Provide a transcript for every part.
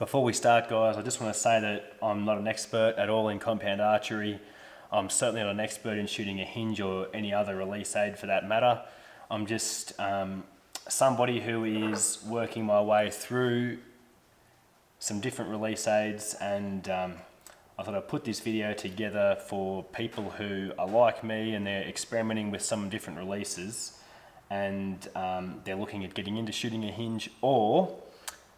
Before we start, guys, I just want to say that I'm not an expert at all in compound archery. I'm certainly not an expert in shooting a hinge or any other release aid for that matter. I'm just somebody who is working my way through some different release aids, and I thought I'd put this video together for people who are like me and they're experimenting with some different releases, and they're looking at getting into shooting a hinge, or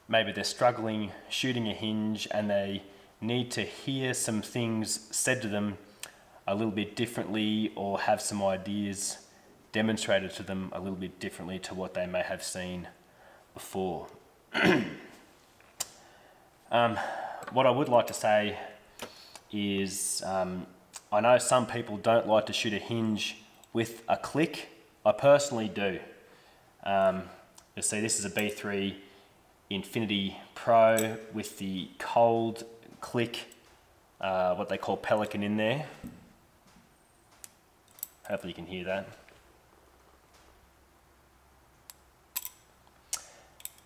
maybe they're struggling shooting a hinge and they need to hear some things said to them a little bit differently, or have some ideas demonstrated to them a little bit differently to what they may have seen before. What I would like to say is I know some people don't like to shoot a hinge with a click. I personally do. You'll see this is a B3 Infinity Pro with the cold click, what they call Pelican in there. Hopefully you can hear that.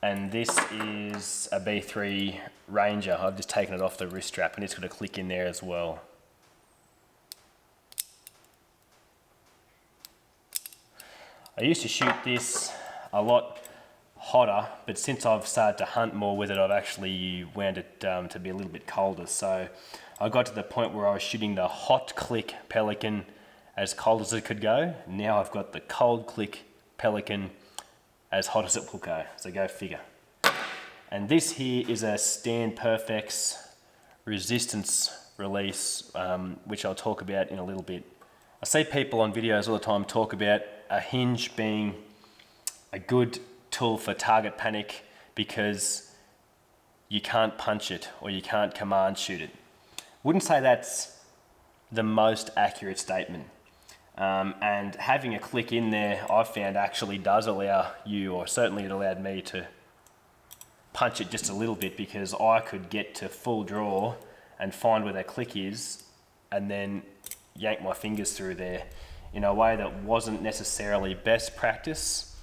And this is a B3 Ranger. I've just taken it off the wrist strap and it's got a click in there as well. I used to shoot this a lot hotter, but since I've started to hunt more with it, I've actually wound it to be a little bit colder. So I got to the point where I was shooting the hot click Pelican as cold as it could go. Now I've got the cold click Pelican as hot as it will go. So go figure. And this here is a Stand Perfex resistance release, which I'll talk about in a little bit. I see people on videos all the time talk about a hinge being a good tool for target panic because you can't punch it or you can't command shoot it. Wouldn't say that's the most accurate statement. And having a click in there, I've found actually does allow you, or certainly it allowed me, to punch it just a little bit, because I could get to full draw and find where that click is and then yank my fingers through there in a way that wasn't necessarily best practice,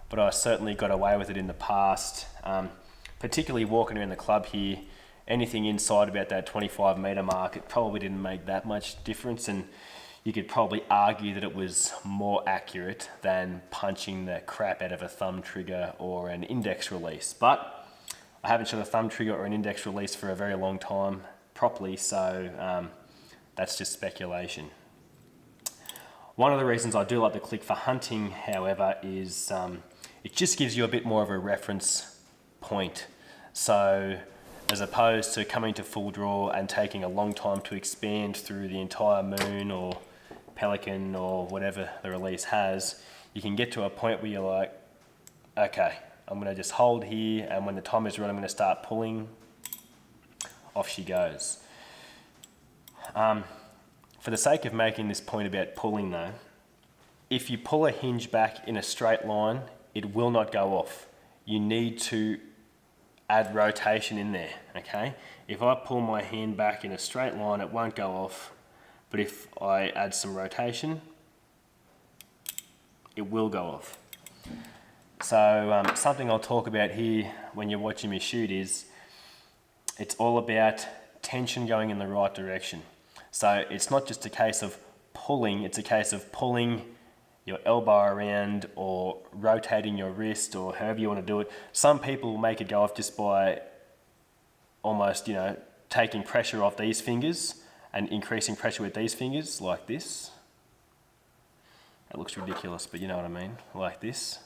but I certainly got away with it in the past. Particularly walking around the club here, anything inside about that 25 meter mark, it probably didn't make that much difference, and you could probably argue that it was more accurate than punching the crap out of a thumb trigger or an index release. But I haven't shot a thumb trigger or an index release for a very long time properly, so that's just speculation. One of the reasons I do like the click for hunting, however, is it just gives you a bit more of a reference point. So as opposed to coming to full draw and taking a long time to expand through the entire moon or Pelican or whatever the release has, you can get to a point where you're like, okay, I'm going to just hold here, and when the time is right, I'm going to start pulling. Off she goes. For the sake of making this point about pulling though, if you pull a hinge back in a straight line, it will not go off. You need to add rotation in there, okay? If I pull my hand back in a straight line, it won't go off, but if I add some rotation, it will go off. So something I'll talk about here when you're watching me shoot is it's all about tension going in the right direction. So it's not just a case of pulling, it's a case of pulling your elbow around or rotating your wrist or however you want to do it. Some people make it go off just by almost, taking pressure off these fingers and increasing pressure with these fingers like this. That looks ridiculous, but you know what I mean, like this.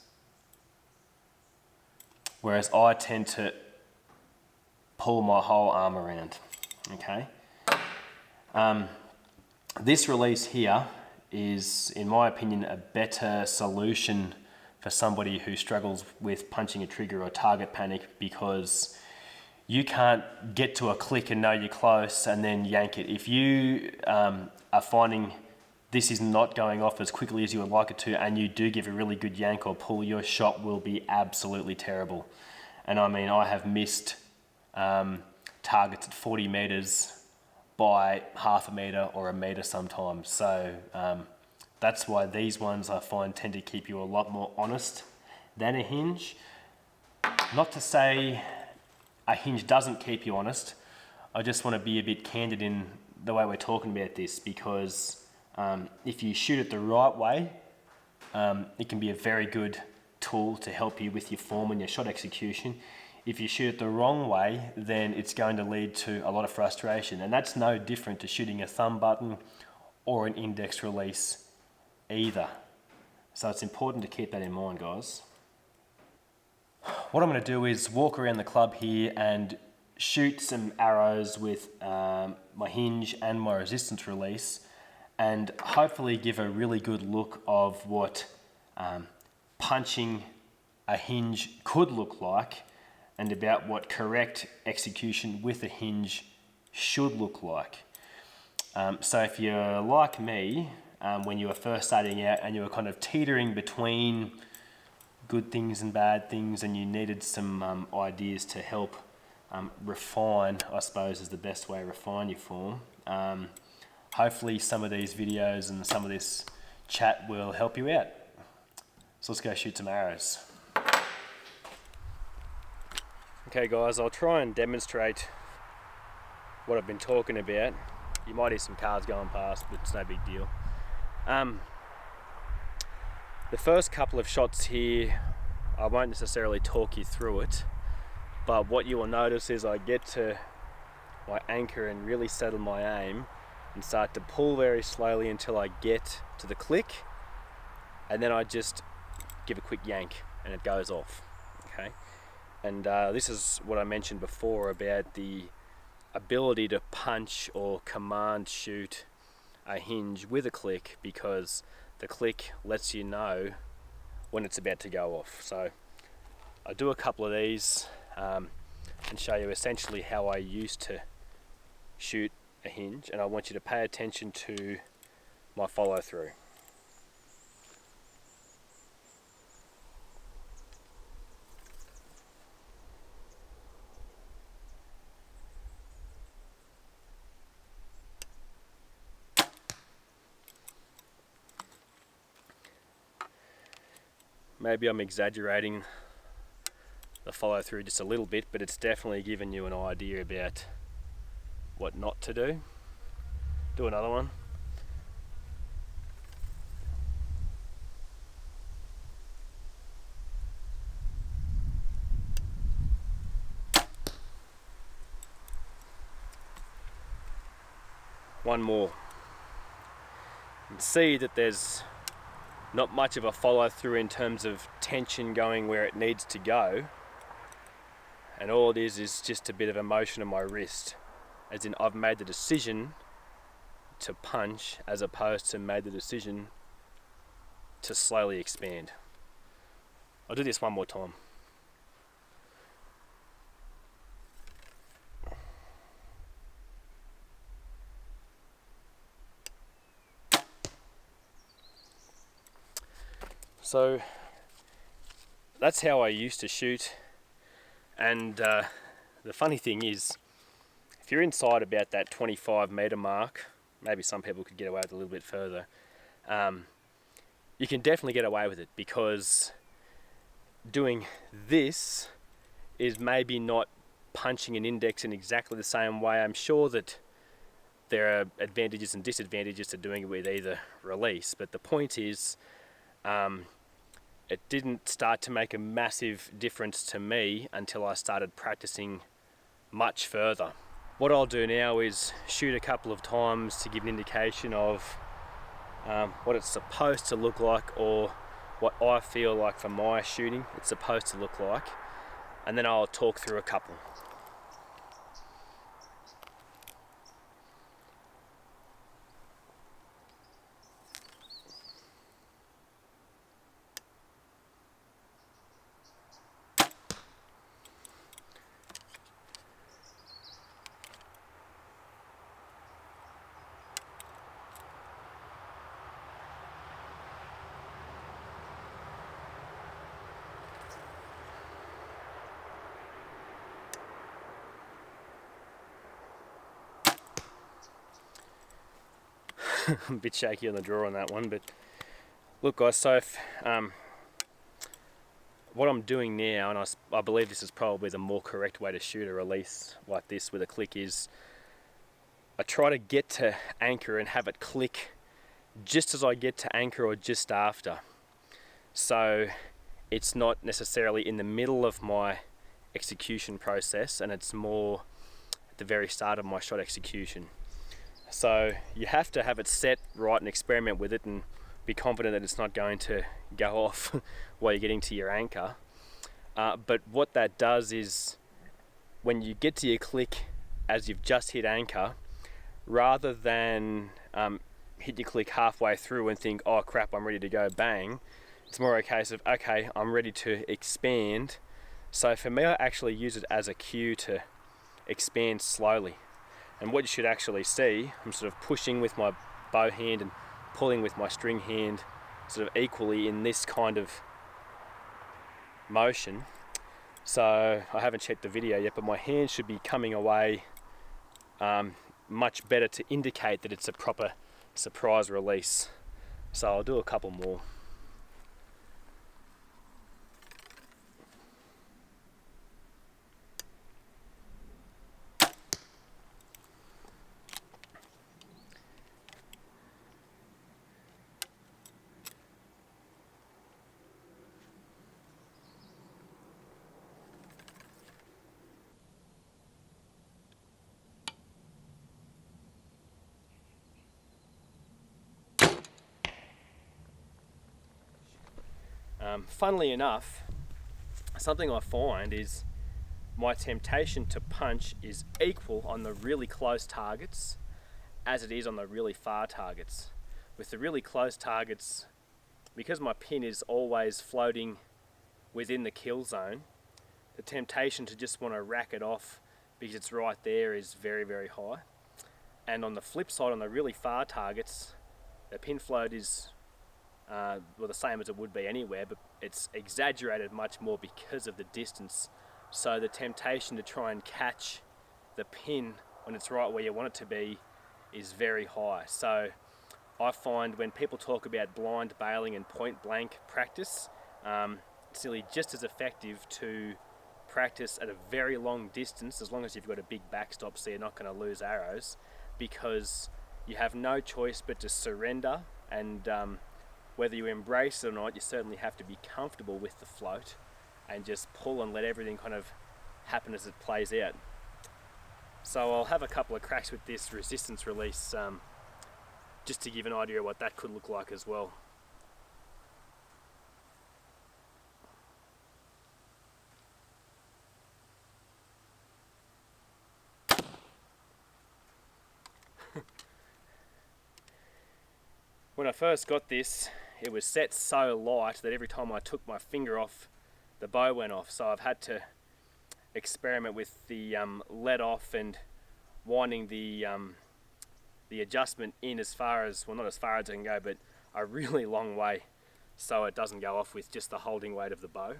Whereas I tend to pull my whole arm around, okay? This release here is, in my opinion, a better solution for somebody who struggles with punching a trigger or target panic, because you can't get to a click and know you're close and then yank it. If you are finding this is not going off as quickly as you would like it to, and you do give a really good yank or pull, your shot will be absolutely terrible. And I mean, I have missed targets at 40 meters by half a meter or a meter sometimes. So that's why these ones I find tend to keep you a lot more honest than a hinge. Not to say a hinge doesn't keep you honest. I just want to be a bit candid in the way we're talking about this, because if you shoot it the right way, it can be a very good tool to help you with your form and your shot execution. If you shoot it the wrong way, then it's going to lead to a lot of frustration, and that's no different to shooting a thumb button or an index release either. So it's important to keep that in mind, guys. What I'm going to do is walk around the club here and shoot some arrows with my hinge and my resistance release, and hopefully give a really good look of what punching a hinge could look like, and about what correct execution with a hinge should look like. So if you're like me, when you were first starting out and you were kind of teetering between good things and bad things, and you needed some ideas to help refine, I suppose is the best way, refine your form. Hopefully some of these videos and some of this chat will help you out. So let's go shoot some arrows. Okay guys, I'll try and demonstrate what I've been talking about. You might hear some cars going past, but it's no big deal. The first couple of shots here, I won't necessarily talk you through it, but what you will notice is I get to my anchor and really settle my aim and start to pull very slowly until I get to the click, and then I just give a quick yank and it goes off. Okay, and this is what I mentioned before about the ability to punch or command shoot a hinge with a click, because the click lets you know when it's about to go off. So I'll do a couple of these and show you essentially how I used to shoot a hinge, and I want you to pay attention to my follow through. Maybe I'm exaggerating the follow through just a little bit, but it's definitely given you an idea about what not to do. Do another one. One more. You can see that there's not much of a follow through in terms of tension going where it needs to go, and all it is just a bit of a motion of my wrist, as in I've made the decision to punch as opposed to made the decision to slowly expand. I'll do this one more time. So that's how I used to shoot, and the funny thing is, if you're inside about that 25 meter mark, maybe some people could get away with a little bit further, you can definitely get away with it, because doing this is maybe not punching an index in exactly the same way. I'm sure that there are advantages and disadvantages to doing it with either release, but the point is, it didn't start to make a massive difference to me until I started practicing much further. What I'll do now is shoot a couple of times to give an indication of what it's supposed to look like, or what I feel like for my shooting it's supposed to look like, and then I'll talk through a couple. I'm a bit shaky on the draw on that one, but look guys, so if, what I'm doing now, and I believe this is probably the more correct way to shoot a release like this with a click, is I try to get to anchor and have it click just as I get to anchor or just after. So it's not necessarily in the middle of my execution process, and it's more at the very start of my shot execution. So you have to have it set right and experiment with it and be confident that it's not going to go off while you're getting to your anchor. But what that does is when you get to your click as you've just hit anchor, rather than hit your click halfway through and think, oh crap, I'm ready to go, bang, it's more a case of, okay, I'm ready to expand. So for me, I actually use it as a cue to expand slowly. And what you should actually see, I'm sort of pushing with my bow hand and pulling with my string hand sort of equally in this kind of motion. So I haven't checked the video yet, but my hand should be coming away much better to indicate that it's a proper surprise release. So I'll do a couple more. Funnily enough, something I find is my temptation to punch is equal on the really close targets as it is on the really far targets. With the really close targets, because my pin is always floating within the kill zone, the temptation to just want to rack it off because it's right there is very, very high. And on the flip side, on the really far targets, the pin float is well, the same as it would be anywhere, but it's exaggerated much more because of the distance. So the temptation to try and catch the pin when it's right where you want it to be is very high. So I find when people talk about blind bailing and point blank practice, it's really just as effective to practice at a very long distance, as long as you've got a big backstop so you're not going to lose arrows, because you have no choice but to surrender, and whether you embrace it or not, you certainly have to be comfortable with the float and just pull and let everything kind of happen as it plays out. So I'll have a couple of cracks with this resistance release just to give an idea of what that could look like as well. When I first got this, it was set so light that every time I took my finger off, the bow went off. So I've had to experiment with the let off and winding the adjustment in as far as, well, not as far as I can go, but a really long way, so it doesn't go off with just the holding weight of the bow.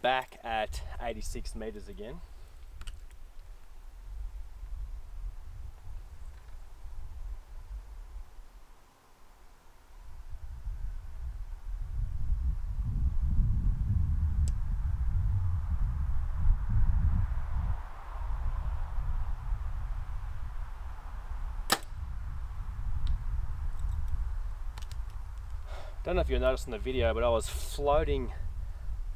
Back at 86 meters again. Don't know if you'll notice in the video, but I was floating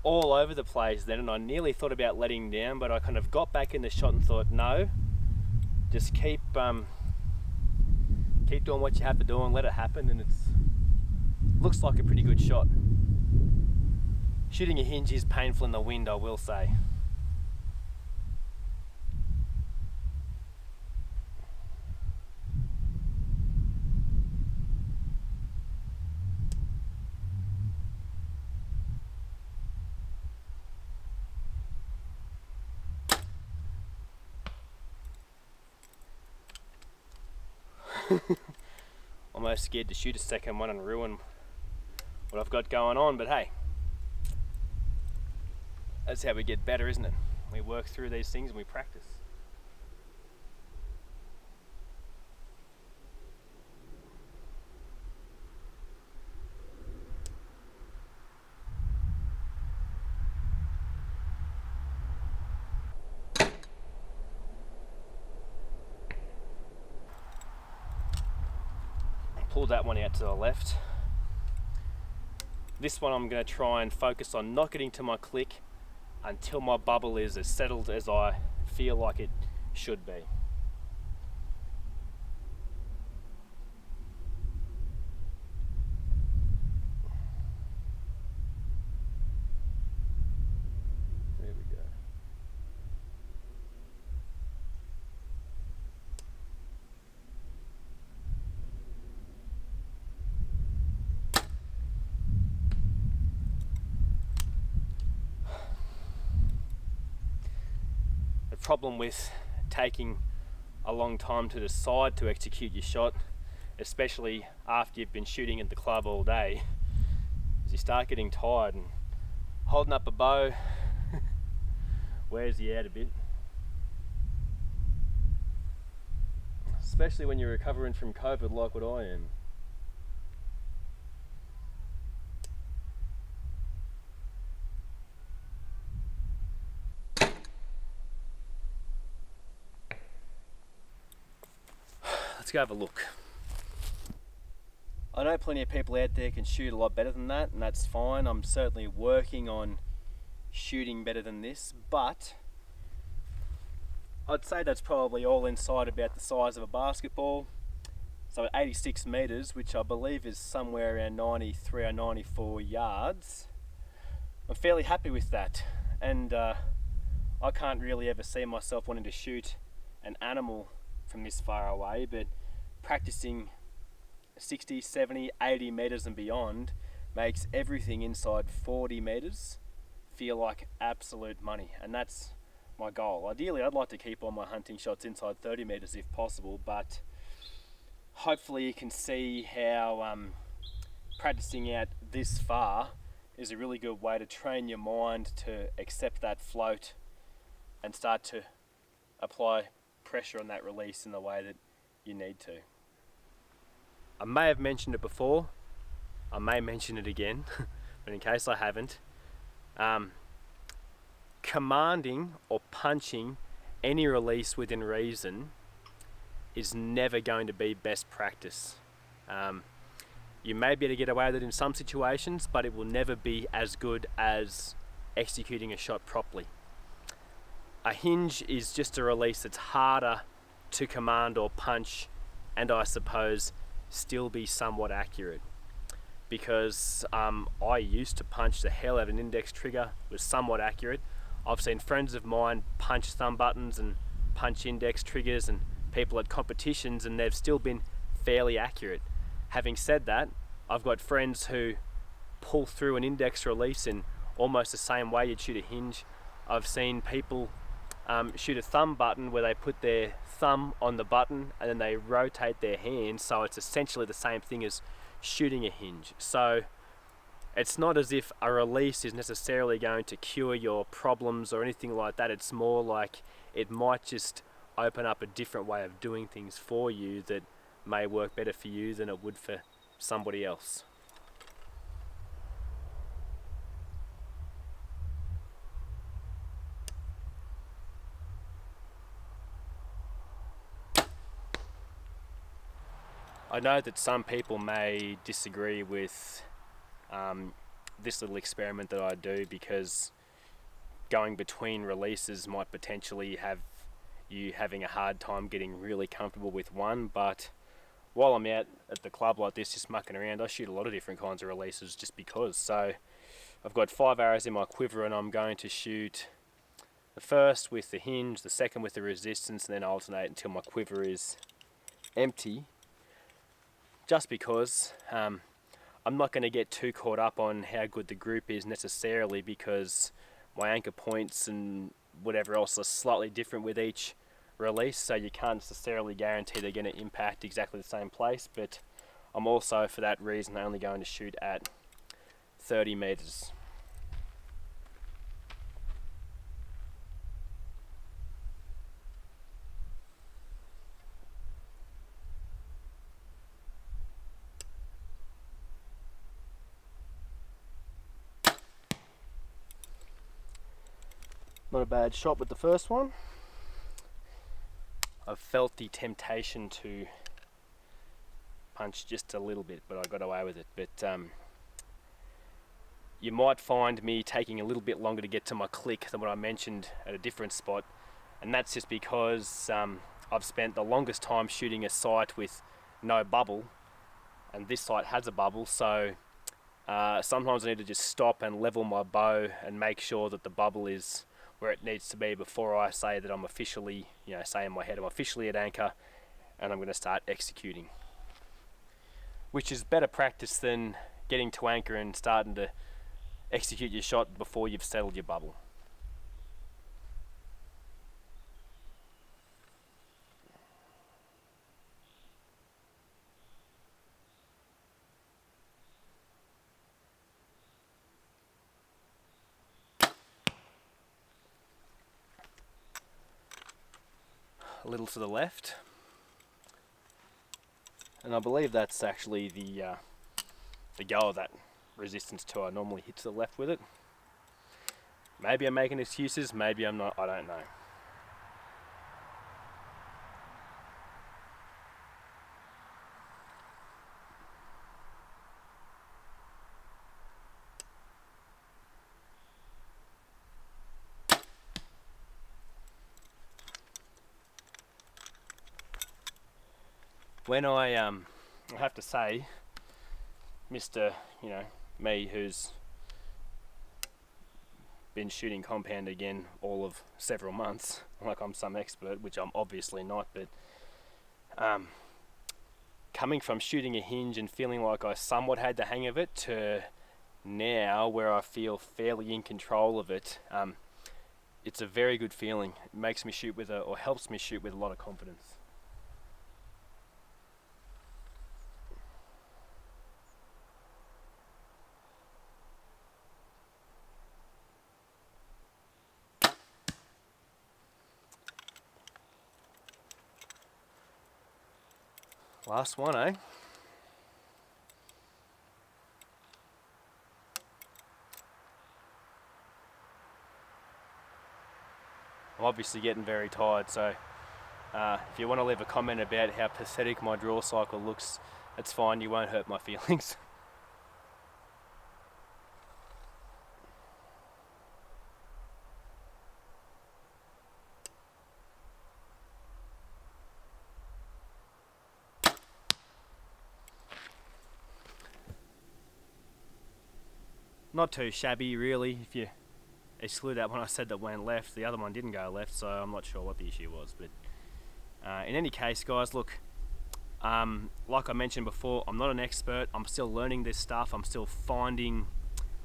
all over the place then, and I nearly thought about letting down, but I kind of got back in the shot and thought, no, just keep doing what you have to do and let it happen, and looks like a pretty good shot. Shooting a hinge is painful in the wind, I will say. Almost scared to shoot a second one and ruin what I've got going on, but hey, that's how we get better, isn't it? We work through these things and we practice. Pull that one out to the left. This one I'm going to try and focus on not getting to my click until my bubble is as settled as I feel like it should be. There we go. The problem with taking a long time to decide to execute your shot, especially after you've been shooting at the club all day, is you start getting tired, and holding up a bow wears you out a bit. Especially when you're recovering from COVID like what I am. Let's go have a look. I know plenty of people out there can shoot a lot better than that, and that's fine. I'm certainly working on shooting better than this, but I'd say that's probably all inside about the size of a basketball. So at 86 meters, which I believe is somewhere around 93 or 94 yards, I'm fairly happy with that. And I can't really ever see myself wanting to shoot an animal from this far away, but practicing 60, 70, 80 meters and beyond makes everything inside 40 meters feel like absolute money, and that's my goal. Ideally, I'd like to keep all my hunting shots inside 30 meters if possible, but hopefully you can see how practicing out this far is a really good way to train your mind to accept that float and start to apply pressure on that release in the way that you need to. I may have mentioned it before, I may mention it again, but in case I haven't, commanding or punching any release within reason is never going to be best practice. You may be able to get away with it in some situations, but it will never be as good as executing a shot properly. A hinge is just a release that's harder to command or punch, and I suppose still be somewhat accurate, because I used to punch the hell out of an index trigger, was somewhat accurate. I've seen friends of mine punch thumb buttons and punch index triggers and people at competitions, and they've still been fairly accurate. Having said that, I've got friends who pull through an index release in almost the same way you'd shoot a hinge. I've seen people shoot a thumb button where they put their thumb on the button and then they rotate their hand, so it's essentially the same thing as shooting a hinge. So it's not as if a release is necessarily going to cure your problems or anything like that. It's more like it might just open up a different way of doing things for you that may work better for you than it would for somebody else. I know that some people may disagree with this little experiment that I do, because going between releases might potentially have you having a hard time getting really comfortable with one, but while I'm out at the club like this just mucking around, I shoot a lot of different kinds of releases just because. So I've got 5 arrows in my quiver, and I'm going to shoot the first with the hinge, the second with the resistance, and then alternate until my quiver is empty, just because I'm not going to get too caught up on how good the group is necessarily, because my anchor points and whatever else are slightly different with each release, so you can't necessarily guarantee they're going to impact exactly the same place. But I'm also, for that reason, only going to shoot at 30 meters. Not a bad shot with the first one. I've felt the temptation to punch just a little bit, but I got away with it. But you might find me taking a little bit longer to get to my click than what I mentioned at a different spot, and that's just because I've spent the longest time shooting a sight with no bubble, and this sight has a bubble, so sometimes I need to just stop and level my bow and make sure that the bubble is where it needs to be before I say that I'm officially, say in my head, I'm officially at anchor and I'm going to start executing. Which is better practice than getting to anchor and starting to execute your shot before you've settled your bubble. A little to the left, and I believe that's actually the go of that resistance tool. I normally hit to the left with it. Maybe I'm making excuses, maybe I'm not, I don't know. When I have to say, Mr. Me, who's been shooting compound again all of several months, like I'm some expert, which I'm obviously not, but coming from shooting a hinge and feeling like I somewhat had the hang of it to now where I feel fairly in control of it, it's a very good feeling. It makes me shoot with or helps me shoot with a lot of confidence. Last one, eh? I'm obviously getting very tired, so if you want to leave a comment about how pathetic my draw cycle looks, that's fine, you won't hurt my feelings. Not too shabby really, if you exclude that one I said that went left. The other one didn't go left, so I'm not sure what the issue was. But in any case, guys, look, like I mentioned before, I'm not an expert. I'm still learning this stuff. I'm still finding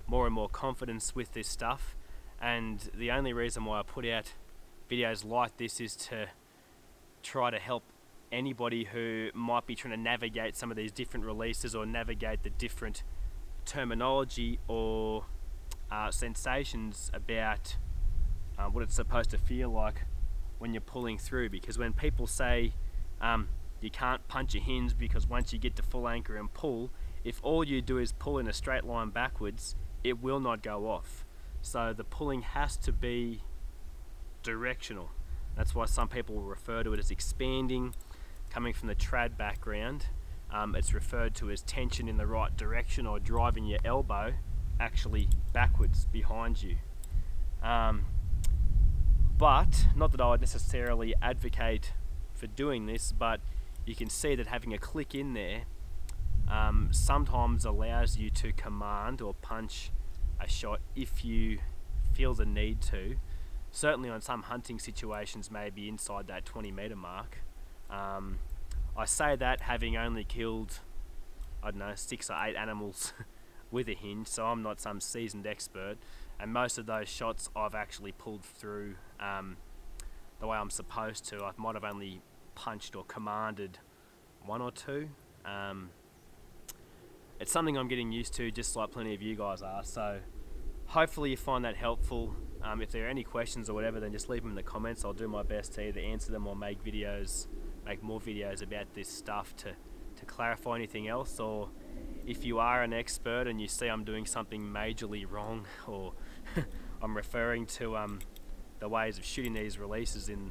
more and more confidence with this stuff. And the only reason why I put out videos like this is to try to help anybody who might be trying to navigate some of these different releases or navigate the different terminology or sensations about what it's supposed to feel like when you're pulling through. Because when people say you can't punch a hinge because once you get to full anchor and pull, if all you do is pull in a straight line backwards, it will not go off. So the pulling has to be directional. That's why some people will refer to it as expanding. Coming from the trad background, it's referred to as tension in the right direction or driving your elbow actually backwards behind you. But, not that I would necessarily advocate for doing this, but you can see that having a click in there sometimes allows you to command or punch a shot if you feel the need to. Certainly on some hunting situations, maybe inside that 20-meter mark. I say that having only killed, 6 or 8 animals with a hinge, so I'm not some seasoned expert, and most of those shots I've actually pulled through the way I'm supposed to. I might have only punched or commanded 1 or 2, it's something I'm getting used to, just like plenty of you guys are. So hopefully you find that helpful. If there are any questions or whatever, then just leave them in the comments. I'll do my best to either answer them or make more videos about this stuff to clarify anything else. Or if you are an expert and you see I'm doing something majorly wrong, or I'm referring to the ways of shooting these releases in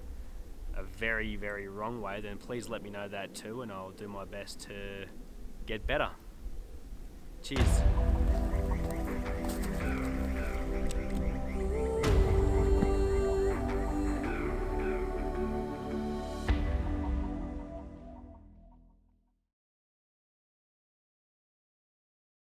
a very, very wrong way, then please let me know that too, and I'll do my best to get better. Cheers.